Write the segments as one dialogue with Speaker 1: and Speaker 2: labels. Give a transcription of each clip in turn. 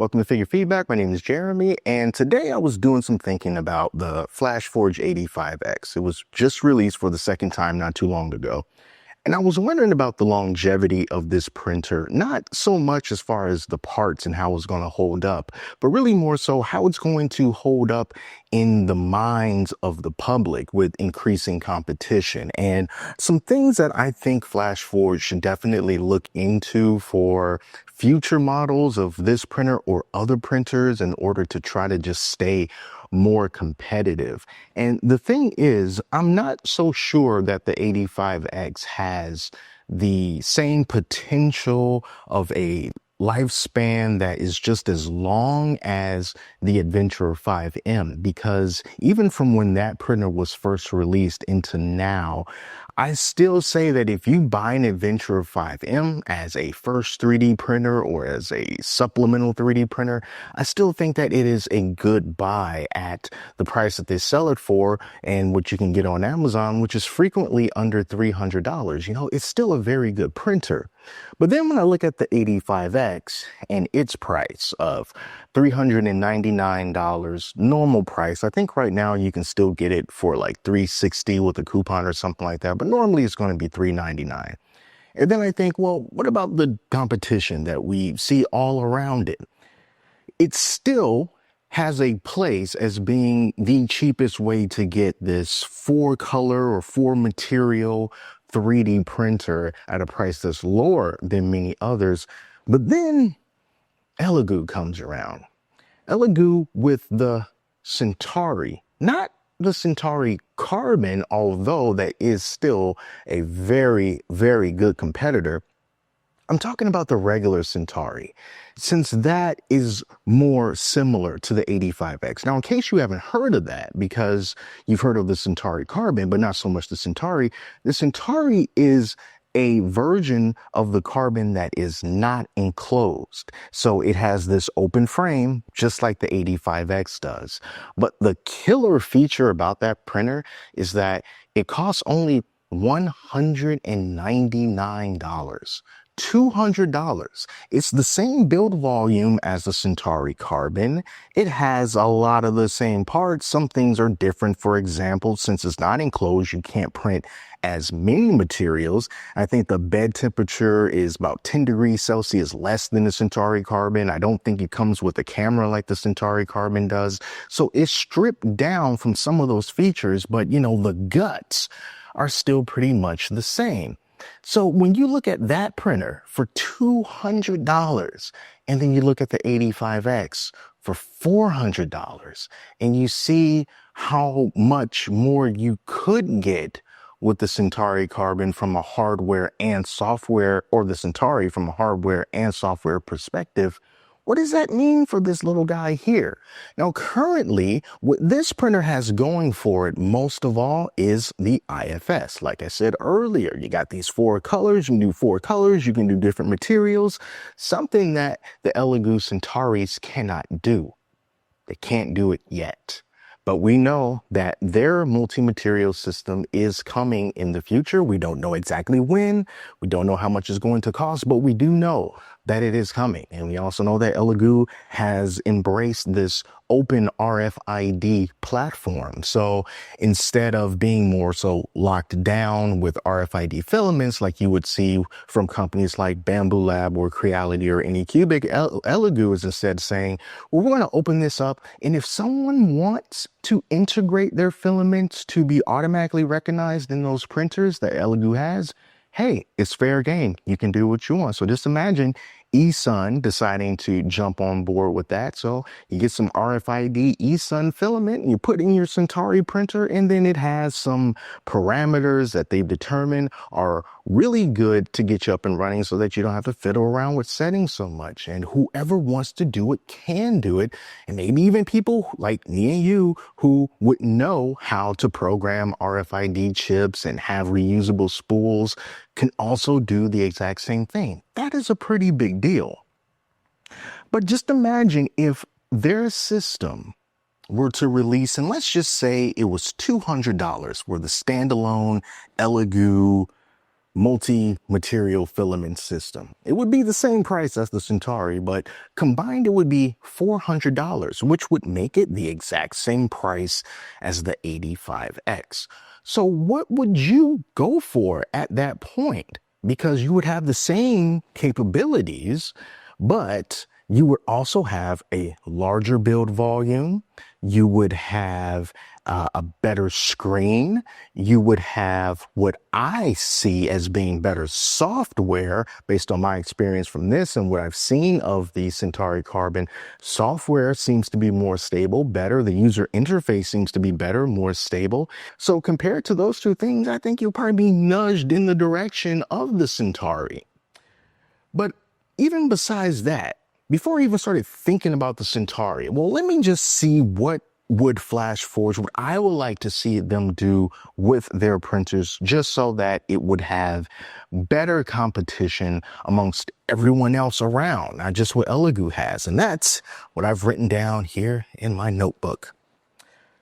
Speaker 1: Welcome to Figure Feedback. My name is Jeremy, and today I was doing some thinking about the Flashforge AD5X. It was just released for the second time not too long ago. And I was wondering about the longevity of this printer, not so much as far as the parts and how it's going to hold up, but really more so how it's going to hold up in the minds of the public with increasing competition. And some things that I think Flashforge should definitely look into for future models of this printer or other printers in order to try to just stay more competitive. And the thing is, I'm not so sure that the 85X has the same potential of a lifespan that is just as long as the Adventurer 5M, because even from when that printer was first released into now, I still say that if you buy an Adventurer 5M as a first 3D printer or as a supplemental 3D printer, I still think that it is a good buy at the price that they sell it for and what you can get on Amazon, which is frequently under $300. You know, it's still a very good printer. But then when I look at the 85X and its price of $399 normal price, I think right now you can still get it for like $360 with a coupon or something like that, but normally it's going to be $399. And then I think, well, what about the competition that we see all around it? It still has a place as being the cheapest way to get this 4-color or 4-material 3D printer at a price that's lower than many others. But then Elegoo comes around. Elegoo with the Centauri, not the Centauri Carbon, although that is still a very, very good competitor. I'm talking about the regular Centauri, since that is more similar to the 85X. Now, in case you haven't heard of that, because you've heard of the Centauri Carbon, but not so much the Centauri is a version of the Carbon that is not enclosed. So it has this open frame, just like the 85X does. But the killer feature about that printer is that it costs only $199. $200. It's the same build volume as the Centauri Carbon. It has a lot of the same parts. Some things are different. For example, since it's not enclosed, you can't print as many materials. I think the bed temperature is about 10 degrees Celsius less than the Centauri Carbon. I don't think it comes with a camera like the Centauri Carbon does. So it's stripped down from some of those features, but you know, the guts are still pretty much the same. So when you look at that printer for $200 and then you look at the 85X for $400 and you see how much more you could get with the Centauri Carbon from a hardware and software, or the Centauri from a hardware and software perspective, what does that mean for this little guy here? Now, currently, what this printer has going for it most of all is the IFS. Like I said earlier, you got these 4 colors, you can do 4 colors, you can do different materials, something that the Elegoo Centauris cannot do. They can't do it yet. But we know that their multi-material system is coming in the future. We don't know exactly when. We don't know how much it's going to cost, but we do know that it is coming. And we also know that Elegoo has embraced this open RFID platform. So instead of being more so locked down with RFID filaments like you would see from companies like Bamboo Lab or Creality or Anycubic, Elegoo is instead saying, well, we're going to open this up. And if someone wants to integrate their filaments to be automatically recognized in those printers that Elegoo has, hey, it's fair game. You can do what you want. So just imagine eSun deciding to jump on board with that. So you get some RFID eSun filament and you put in your Centauri printer, and then it has some parameters that they've determined are really good to get you up and running so that you don't have to fiddle around with settings so much. And whoever wants to do it can do it. And maybe even people like me and you who would know how to program RFID chips and have reusable spools can also do the exact same thing. That is a pretty big deal. But just imagine if their system were to release, and let's just say it was $200 where the standalone Elegoo multi-material filament system. It would be the same price as the Centauri, but combined it would be $400, which would make it the exact same price as the AD5X. So what would you go for at that point? Because you would have the same capabilities, but you would also have a larger build volume. You would have a better screen. You would have what I see as being better software based on my experience from this and what I've seen of the Centauri Carbon. Software seems to be more stable, better. The user interface seems to be better, more stable. So compared to those two things, I think you'll probably be nudged in the direction of the Centauri. But even besides that, before I even started thinking about the Centauri, well, let me just see what would Flashforge, what I would like to see them do with their printers, just so that it would have better competition amongst everyone else around, not just what Elegoo has. And that's what I've written down here in my notebook.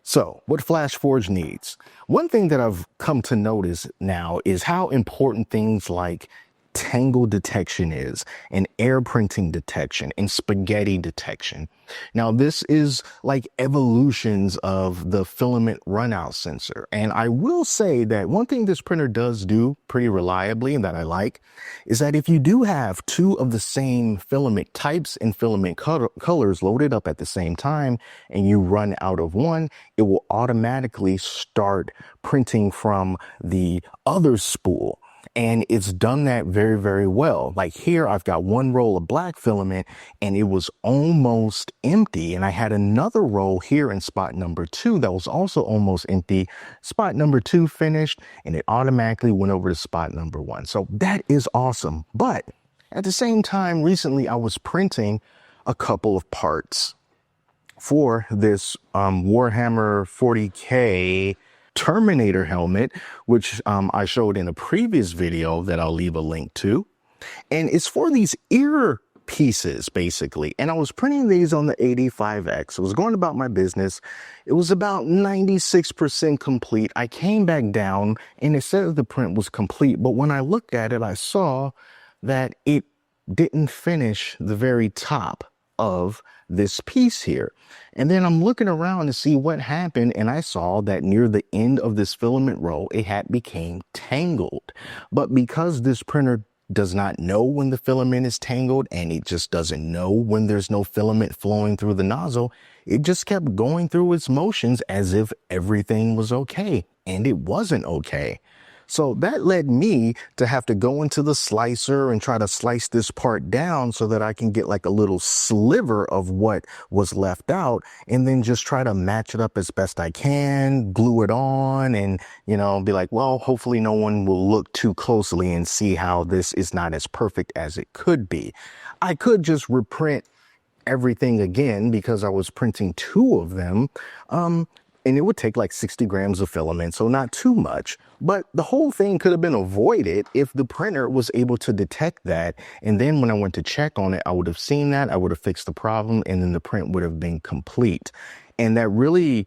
Speaker 1: So what Flashforge needs. One thing that I've come to notice now is how important things like tangle detection is, and air printing detection, and spaghetti detection. Now, this is like evolutions of the filament runout sensor. And I will say that one thing this printer does do pretty reliably and that I like is that if you do have two of the same filament types and filament colors loaded up at the same time and you run out of one, it will automatically start printing from the other spool. And it's done that very, very well. Like here, I've got one roll of black filament and it was almost empty. And I had another roll here in spot number 2 that was also almost empty. Spot number 2 finished and it automatically went over to spot number 1. So that is awesome. But at the same time, recently I was printing a couple of parts for this Warhammer 40K Terminator helmet, which I showed in a previous video that I'll leave a link to. And it's for these ear pieces, basically. And I was printing these on the AD5X. I was going about my business. It was about 96% complete. I came back down and it said the print was complete. But when I looked at it, I saw that it didn't finish the very top of this piece here. And then I'm looking around to see what happened, and I saw that near the end of this filament roll, it had became tangled. But because this printer does not know when the filament is tangled, and it just doesn't know when there's no filament flowing through the nozzle, it just kept going through its motions as if everything was okay, and it wasn't okay. So that led me to have to go into the slicer and try to slice this part down so that I can get like a little sliver of what was left out, and then just try to match it up as best I can, glue it on, and, you know, be like, well, hopefully no one will look too closely and see how this is not as perfect as it could be. I could just reprint everything again because I was printing 2 of them. And it would take like 60 grams of filament, so not too much. But the whole thing could have been avoided if the printer was able to detect that. And then when I went to check on it, I would have seen that, I would have fixed the problem, and then the print would have been complete. And that really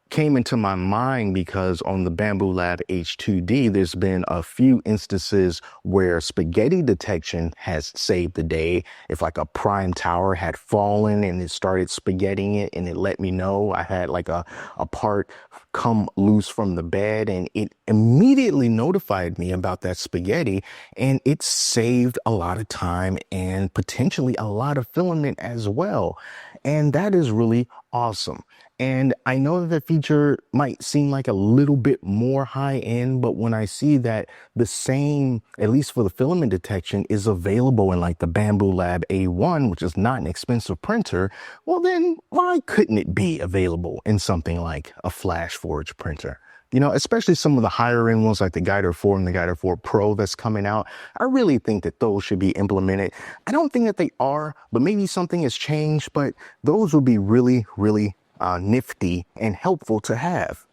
Speaker 1: came into my mind because on the Bamboo Lab H2D, there's been a few instances where spaghetti detection has saved the day. If like a prime tower had fallen and it started spaghettiing it, and it let me know, I had like a part come loose from the bed, and it immediately notified me about that spaghetti, and it saved a lot of time and potentially a lot of filament as well. And that is really awesome. And I know that the feature might seem like a little bit more high end, but when I see that the same, at least for the filament detection, is available in like the Bamboo Lab A1, which is not an expensive printer, well then why couldn't it be available in something like a Flashforge printer? You know, especially some of the higher end ones like the Guider 4 and the Guider 4 Pro that's coming out. I really think that those should be implemented. I don't think that they are, but maybe something has changed, but those would be really, really nifty and helpful to have.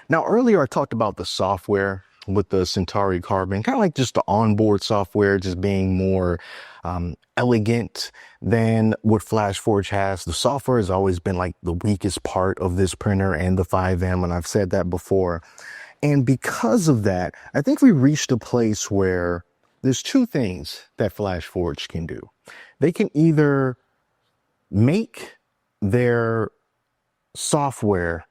Speaker 1: Now, earlier I talked about the software with the Centauri Carbon, kind of like just the onboard software, just being more elegant than what Flashforge has. The software has always been like the weakest part of this printer and the 5M, and I've said that before. And because of that, I think we reached a place where there's two things that Flashforge can do. They can either make their software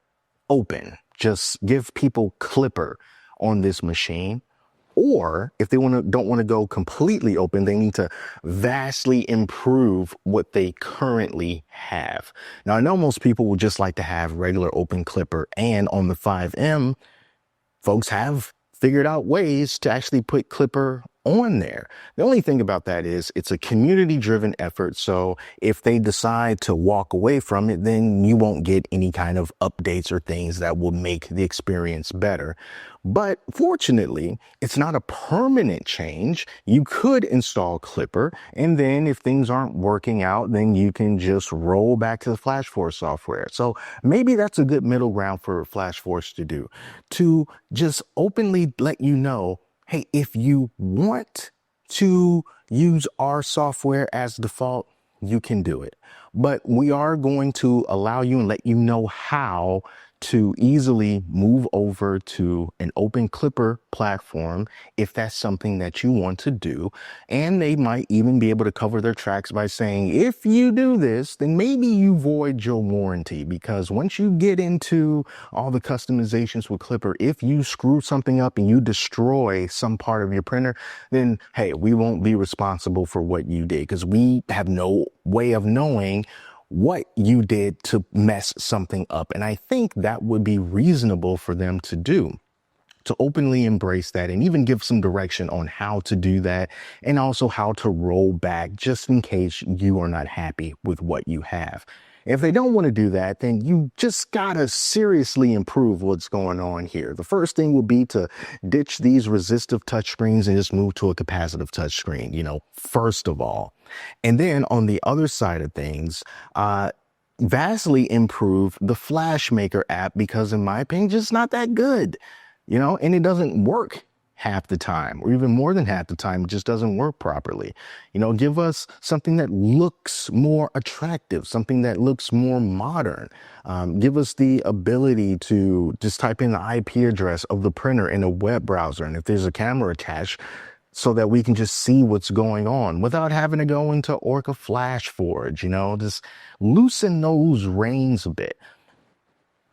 Speaker 1: open, just give people Clipper on this machine. Or if they don't want to go completely open, they need to vastly improve what they currently have. Now, I know most people would just like to have regular open Clipper, and on the 5M, folks have figured out ways to actually put Clipper on there. The only thing about that is it's a community-driven effort. So if they decide to walk away from it, then you won't get any kind of updates or things that will make the experience better. But fortunately, it's not a permanent change. You could install Clipper, and then if things aren't working out, then you can just roll back to the Flashforge software. So maybe that's a good middle ground for Flashforge to do, to just openly let you know, hey, if you want to use our software as default, you can do it. But we are going to allow you and let you know how to easily move over to an open Clipper platform if that's something that you want to do. And they might even be able to cover their tracks by saying, if you do this, then maybe you void your warranty, because once you get into all the customizations with Clipper, if you screw something up and you destroy some part of your printer, then hey, we won't be responsible for what you did, because we have no way of knowing what you did to mess something up. And I think that would be reasonable for them to do, to openly embrace that and even give some direction on how to do that, and also how to roll back just in case you are not happy with what you have. If they don't want to do that, then you just gotta seriously improve what's going on here. The first thing would be to ditch these resistive touchscreens and just move to a capacitive touchscreen, first of all. And then on the other side of things, vastly improve the Flashmaker app, because in my opinion, just not that good, and it doesn't work half the time, or even more than half the time. It just doesn't work properly. Give us something that looks more attractive, something that looks more modern. Give us the ability to just type in the IP address of the printer in a web browser, and if there's a camera attached, so that we can just see what's going on without having to go into Orca Flashforge, just loosen those reins a bit.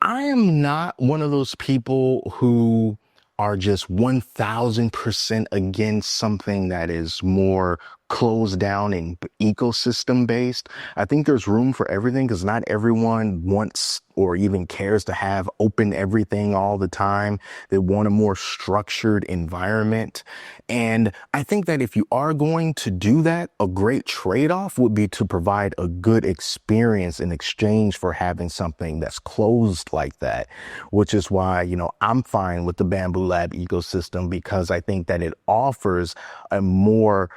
Speaker 1: I am not one of those people who are just 1000% against something that is more closed down and ecosystem based. I think there's room for everything, because not everyone wants or even cares to have open everything all the time. They want a more structured environment. And I think that if you are going to do that, a great trade-off would be to provide a good experience in exchange for having something that's closed like that, which is why, I'm fine with the Bamboo Lab ecosystem, because I think that it offers a more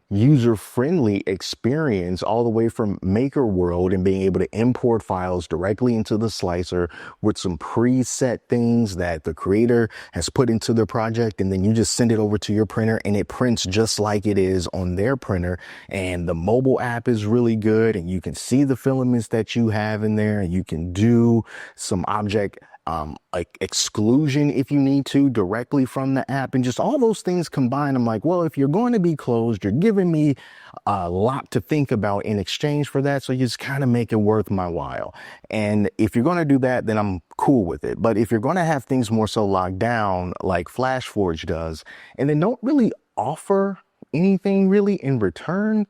Speaker 1: user-friendly experience all the way from Maker World, and being able to import files directly into the slicer with some preset things that the creator has put into their project, and then you just send it over to your printer and it prints just like it is on their printer. And the mobile app is really good, and you can see the filaments that you have in there, and you can do some object like exclusion if you need to directly from the app, and just all those things combined. I'm like, well, if you're going to be closed, you're giving me a lot to think about in exchange for that. So you just kind of make it worth my while. And if you're going to do that, then I'm cool with it. But if you're going to have things more so locked down like Flashforge does, and then don't really offer anything really in return,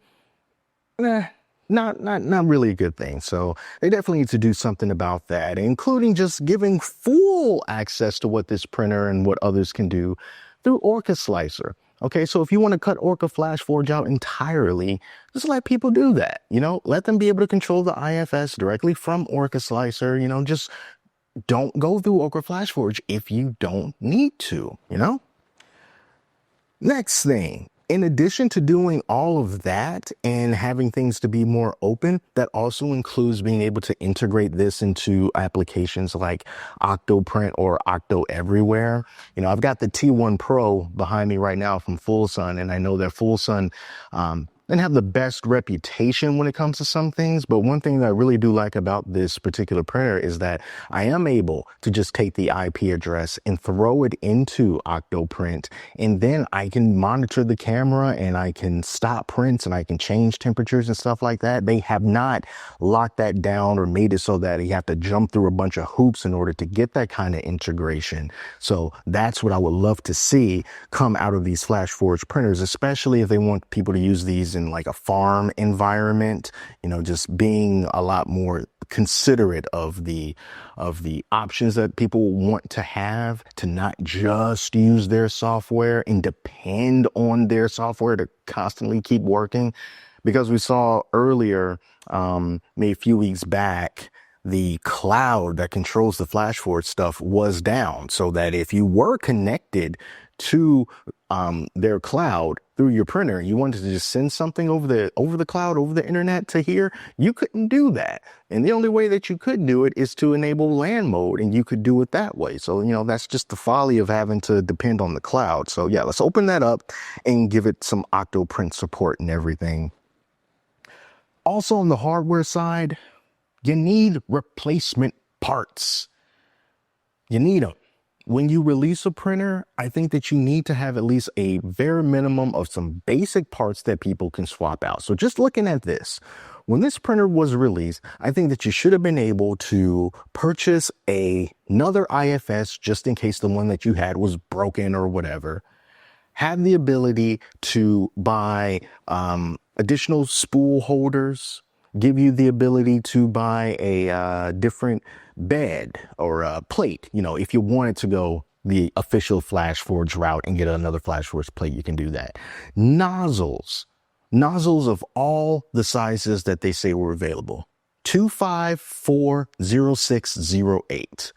Speaker 1: not really a good thing. So they definitely need to do something about that, including just giving full access to what this printer and what others can do through Orca Slicer. Okay, so if you want to cut Orca Flashforge out entirely, just let people do that. Let them be able to control the IFS directly from Orca Slicer. Just don't go through Orca Flashforge if you don't need to. Next thing. In addition to doing all of that and having things to be more open, that also includes being able to integrate this into applications like Octoprint or Octo Everywhere. I've got the T1 Pro behind me right now from Full Sun, and I know that Full Sun and have the best reputation when it comes to some things. But one thing that I really do like about this particular printer is that I am able to just take the IP address and throw it into Octoprint, and then I can monitor the camera and I can stop prints and I can change temperatures and stuff like that. They have not locked that down or made it so that you have to jump through a bunch of hoops in order to get that kind of integration. So that's what I would love to see come out of these Flashforge printers, especially if they want people to use these in like a farm environment, just being a lot more considerate of the options that people want to have, to not just use their software and depend on their software to constantly keep working. Because we saw earlier, maybe a few weeks back, the cloud that controls the Flashforge stuff was down, so that if you were connected to their cloud through your printer, you wanted to just send something over the cloud, over the internet to here, you couldn't do that. And the only way that you could do it is to enable LAN mode, and you could do it that way. So, that's just the folly of having to depend on the cloud. So yeah, let's open that up and give it some Octoprint support and everything. Also on the hardware side, you need replacement parts. You need them. When you release a printer, I think that you need to have at least a bare minimum of some basic parts that people can swap out. So just looking at this, when this printer was released, I think that you should have been able to purchase another IFS just in case the one that you had was broken or whatever. Have the ability to buy additional spool holders, give you the ability to buy a different bed or a plate. If you wanted to go the official Flashforge route and get another Flashforge plate, you can do that. Nozzles of all the sizes that they say were available. 2540608.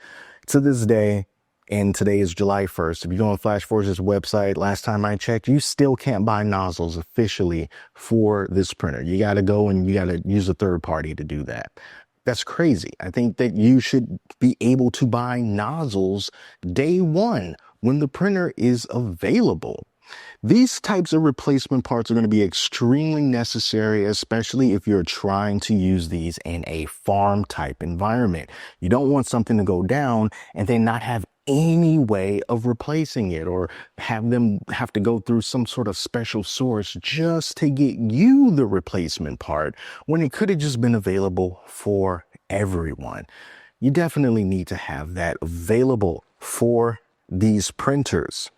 Speaker 1: To this day, and today is July 1st. If you go on Flashforge's website, last time I checked, you still can't buy nozzles officially for this printer. You got to go and you got to use a third party to do that. That's crazy. I think that you should be able to buy nozzles day one when the printer is available. These types of replacement parts are going to be extremely necessary, especially if you're trying to use these in a farm type environment. You don't want something to go down and then not have any way of replacing it, or have them have to go through some sort of special source just to get you the replacement part when it could have just been available for everyone. You definitely need to have that available for these printers.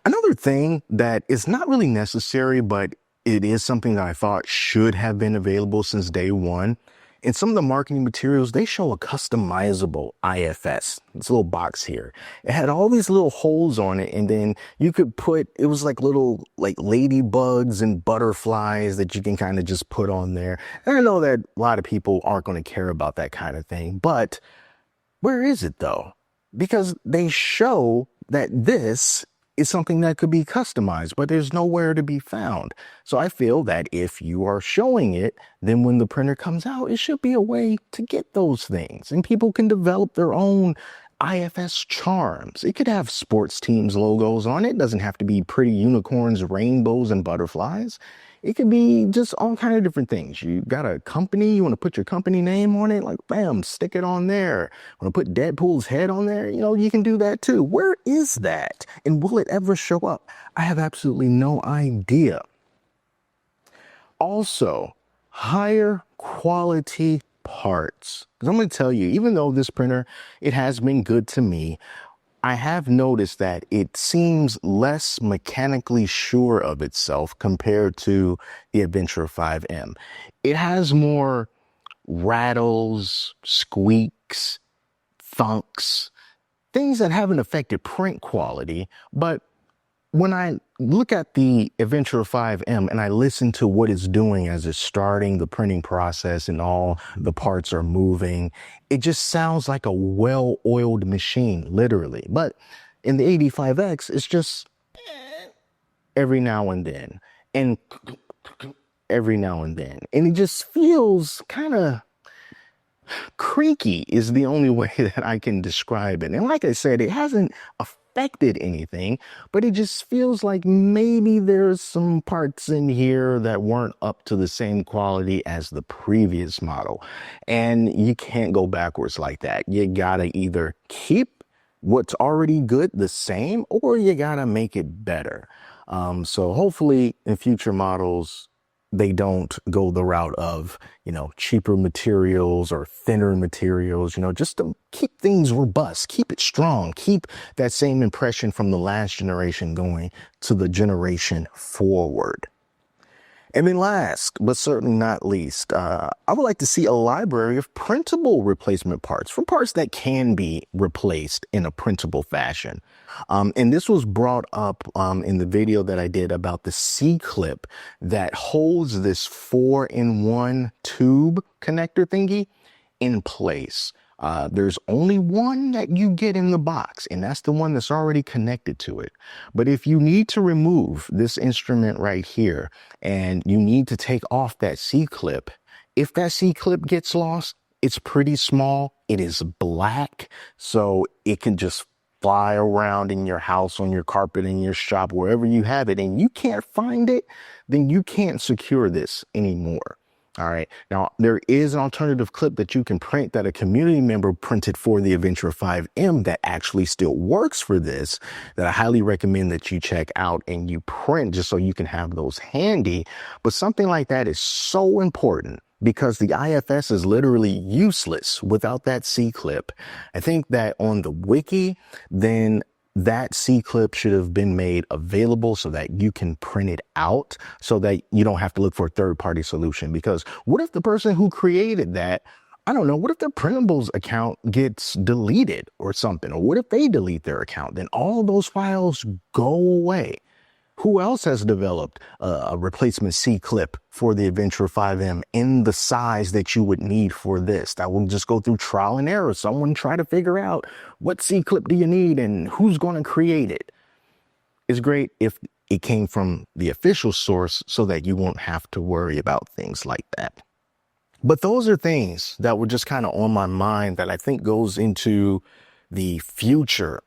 Speaker 1: Another thing that is not really necessary, but it is something that I thought should have been available since day one. In some of the marketing materials, they show a customizable IFS. This little box here. It had all these little holes on it, and then you could it was like little ladybugs and butterflies that you can kind of just put on there. And I know that a lot of people aren't going to care about that kind of thing, but where is it though? Because they show that this is something that could be customized, but there's nowhere to be found. So I feel that if you are showing it, then when the printer comes out, it should be a way to get those things, and people can develop their own IFS charms. It could have sports teams logos on it. It doesn't have to be pretty unicorns, rainbows, and butterflies. It could be just all kind of different things. You got a company, you want to put your company name on it, like bam, stick it on there. Want to put Deadpool's head on there? You can do that too. Where is that? And will it ever show up? I have absolutely no idea. Also, higher quality parts. Because I'm going to tell you, even though this printer, it has been good to me, I have noticed that it seems less mechanically sure of itself compared to the Adventure 5M. It has more rattles, squeaks, thunks, things that haven't affected print quality. But when I look at the Adventure 5M and I listen to what it's doing as it's starting the printing process and all the parts are moving, it just sounds like a well-oiled machine, literally. But in the AD5X, it's just every now and then, and every now and then. And it just feels kind of creaky is the only way that I can describe it. And like I said, it hasn't affected anything, but it just feels like maybe there's some parts in here that weren't up to the same quality as the previous model. And you can't go backwards like that. You gotta either keep what's already good the same, or you gotta make it better. So hopefully in future models, they don't go the route of, cheaper materials or thinner materials, just to keep things robust, keep it strong, keep that same impression from the last generation going to the generation forward. And then last, but certainly not least, I would like to see a library of printable replacement parts for parts that can be replaced in a printable fashion. And this was brought up in the video that I did about the C-clip that holds this 4-in-1 tube connector thingy in place. There's only one that you get in the box, and that's the one that's already connected to it. But if you need to remove this instrument right here, and you need to take off that C-clip, if that C-clip gets lost, it's pretty small. It is black, so it can just fly around in your house, on your carpet, in your shop, wherever you have it, and you can't find it, then you can't secure this anymore. All right. Now, there is an alternative clip that you can print that a community member printed for the Adventure 5M that actually still works for this, that I highly recommend that you check out and you print just so you can have those handy. But something like that is so important because the IFS is literally useless without that C-clip. I think that on the wiki, then that C-clip should have been made available so that you can print it out so that you don't have to look for a third-party solution. Because what if the person who created that, I don't know, what if their printables account gets deleted or something? Or what if they delete their account? Then all those files go away. Who else has developed a replacement C-clip for the Adventure 5M in the size that you would need for this? That will just go through trial and error. Someone try to figure out what C-clip do you need and who's going to create it. It's great if it came from the official source so that you won't have to worry about things like that. But those are things that were just kind of on my mind that I think goes into the future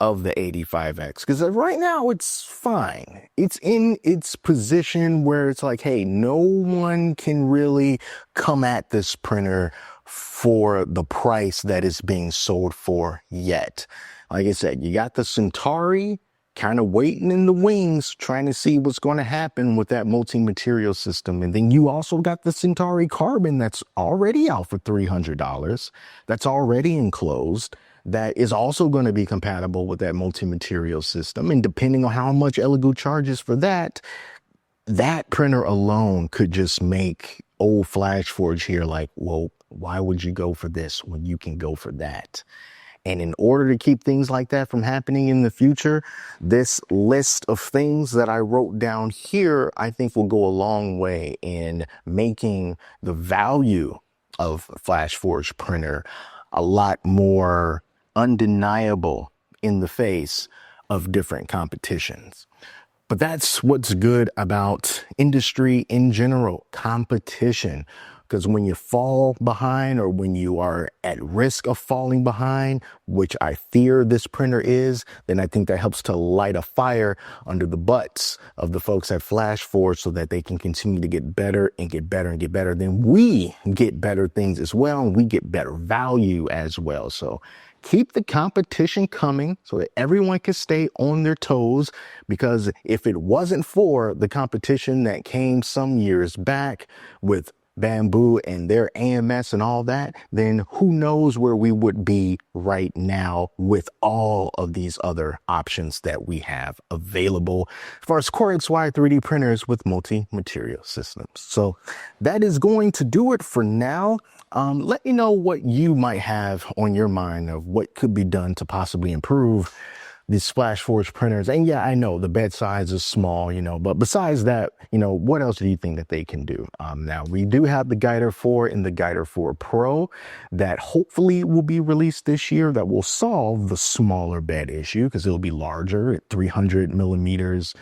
Speaker 1: of the AD5X, because right now it's fine. It's in its position where it's like, hey, no one can really come at this printer for the price that it's being sold for yet. Like I said, you got the Centauri kind of waiting in the wings, trying to see what's going to happen with that multi-material system. And then you also got the Centauri Carbon that's already out for $300, that's already enclosed, that is also going to be compatible with that multi-material system. And depending on how much Elegoo charges for that, that printer alone could just make old Flashforge here like, well, why would you go for this when you can go for that? And in order to keep things like that from happening in the future, this list of things that I wrote down here, I think will go a long way in making the value of Flashforge printer a lot more undeniable in the face of different competitions. But that's what's good about industry in general, competition. Because when you fall behind, or when you are at risk of falling behind, which I fear this printer is, then I think that helps to light a fire under the butts of the folks at Flashforge so that they can continue to get better and get better and get better. Then we get better things as well, and we get better value as well. So keep the competition coming so that everyone can stay on their toes, because if it wasn't for the competition that came some years back with Bamboo and their AMS and all that, then who knows where we would be right now with all of these other options that we have available as far as Core XY 3D printers with multi-material systems. So that is going to do it for now. Let me know what you might have on your mind of what could be done to possibly improve these Flashforge printers. And yeah, I know the bed size is small, but besides that, what else do you think that they can do? Now we do have the Guider 4 and the Guider 4 Pro that hopefully will be released this year that will solve the smaller bed issue, because it'll be larger at 300 millimeters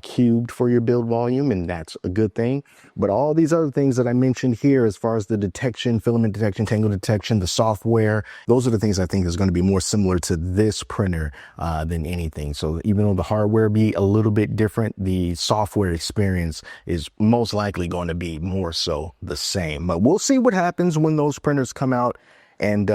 Speaker 1: cubed for your build volume. And that's a good thing. But all these other things that I mentioned here, as far as the detection, filament detection, tangle detection, the software, those are the things I think is going to be more similar to this printer than anything. So even though the hardware be a little bit different, the software experience is most likely going to be more so the same. But we'll see what happens when those printers come out. And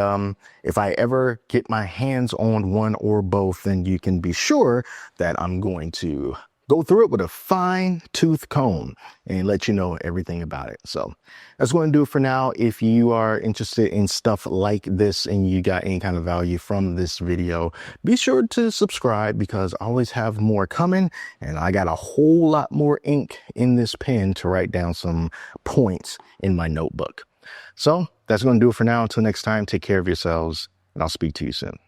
Speaker 1: if I ever get my hands on one or both, then you can be sure that I'm going to go through it with a fine tooth comb and let you know everything about it. So that's going to do it for now. If you are interested in stuff like this and you got any kind of value from this video, be sure to subscribe because I always have more coming, and I got a whole lot more ink in this pen to write down some points in my notebook. So that's going to do it for now. Until next time, take care of yourselves, and I'll speak to you soon.